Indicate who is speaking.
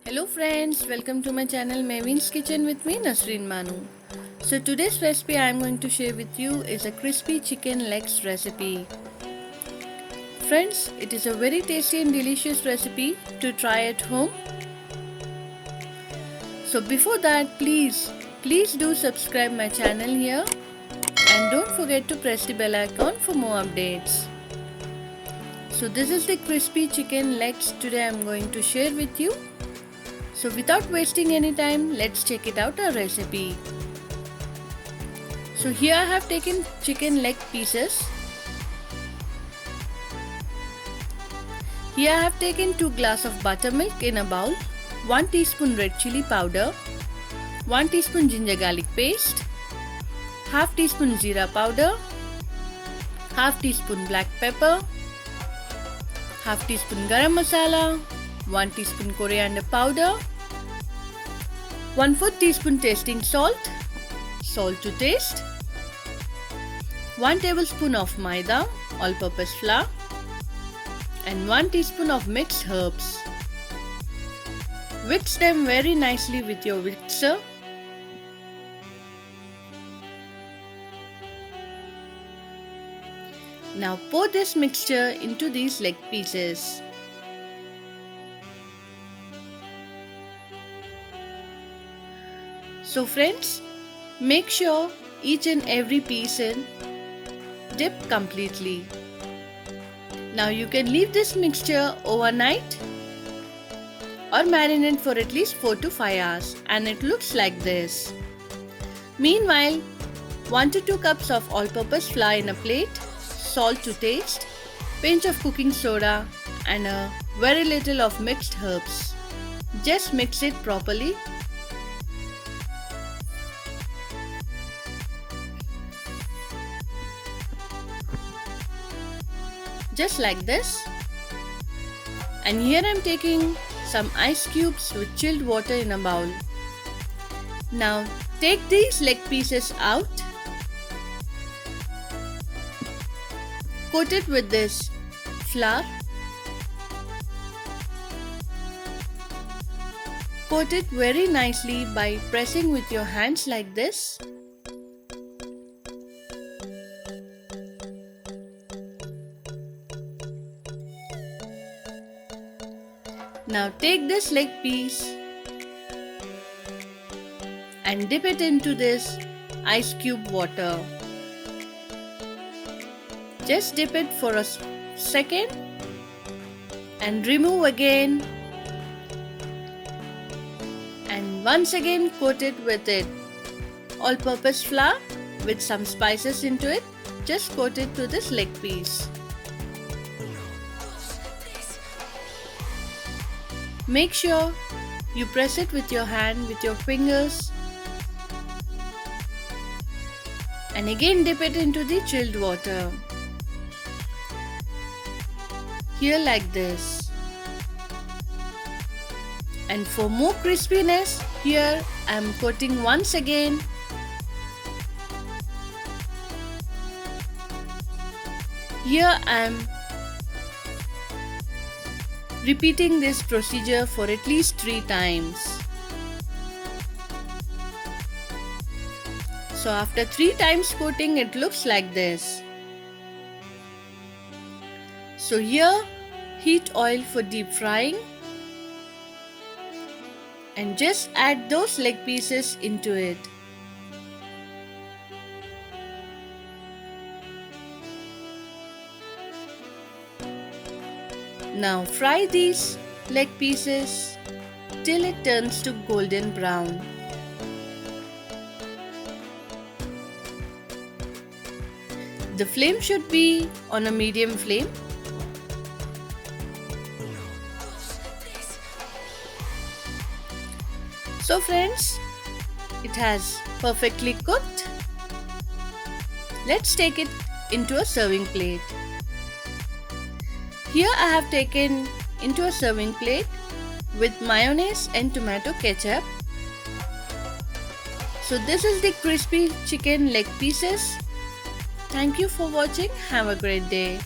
Speaker 1: Hello friends, welcome to my channel Mavin's Kitchen with me Nasreen Manu. So today's recipe I am going to share with you is a crispy chicken legs recipe. Friends, it is a very tasty and delicious recipe to try at home. So before that, please do subscribe my channel here and don't forget to press the bell icon for more updates. So this is the crispy chicken legs today I am going to share with you. So without wasting any time, let's check it out our recipe. So here I have taken chicken leg pieces. Here I have taken 2 glasses of buttermilk in a bowl, 1 teaspoon red chili powder, 1 teaspoon ginger garlic paste, half teaspoon jeera powder, half teaspoon black pepper, half teaspoon garam masala, 1 teaspoon coriander powder, 1/4 teaspoon tasting salt, salt to taste, 1 tablespoon of maida, all-purpose flour, and 1 teaspoon of mixed herbs. Whisk them very nicely with your whisker. Now pour this mixture into these leg pieces. So friends, make sure each and every piece in dip completely. Now you can leave this mixture overnight or marinate for at least 4 to 5 hours and it looks like this. Meanwhile, 1 to 2 cups of all-purpose flour in a plate, salt to taste, pinch of cooking soda and a very little of mixed herbs. Just mix it properly. Just like this. And here I am taking some ice cubes with chilled water in a bowl. Now take these leg pieces out. Coat it with this flour. Coat it very nicely by pressing with your hands like this. Now take this leg piece and dip it into this ice cube water. Just dip it for a second and remove again, and once again coat it with all-purpose flour with some spices into it. Just coat it to this leg piece. Make sure you press it with your hand, with your fingers, and again dip it into the chilled water. Here like this. And for more crispiness, here I am coating once again. Here I am repeating this procedure for at least 3 times. So after 3 times coating, it looks like this. So here heat oil for deep frying and just add those leg pieces into it. Now fry these leg pieces till it turns to golden brown. The flame should be on a medium flame. So friends, it has perfectly cooked. Let's take it into a serving plate. Here I have taken into a serving plate with mayonnaise and tomato ketchup. So this is the crispy chicken leg pieces. Thank you for watching. Have a great day.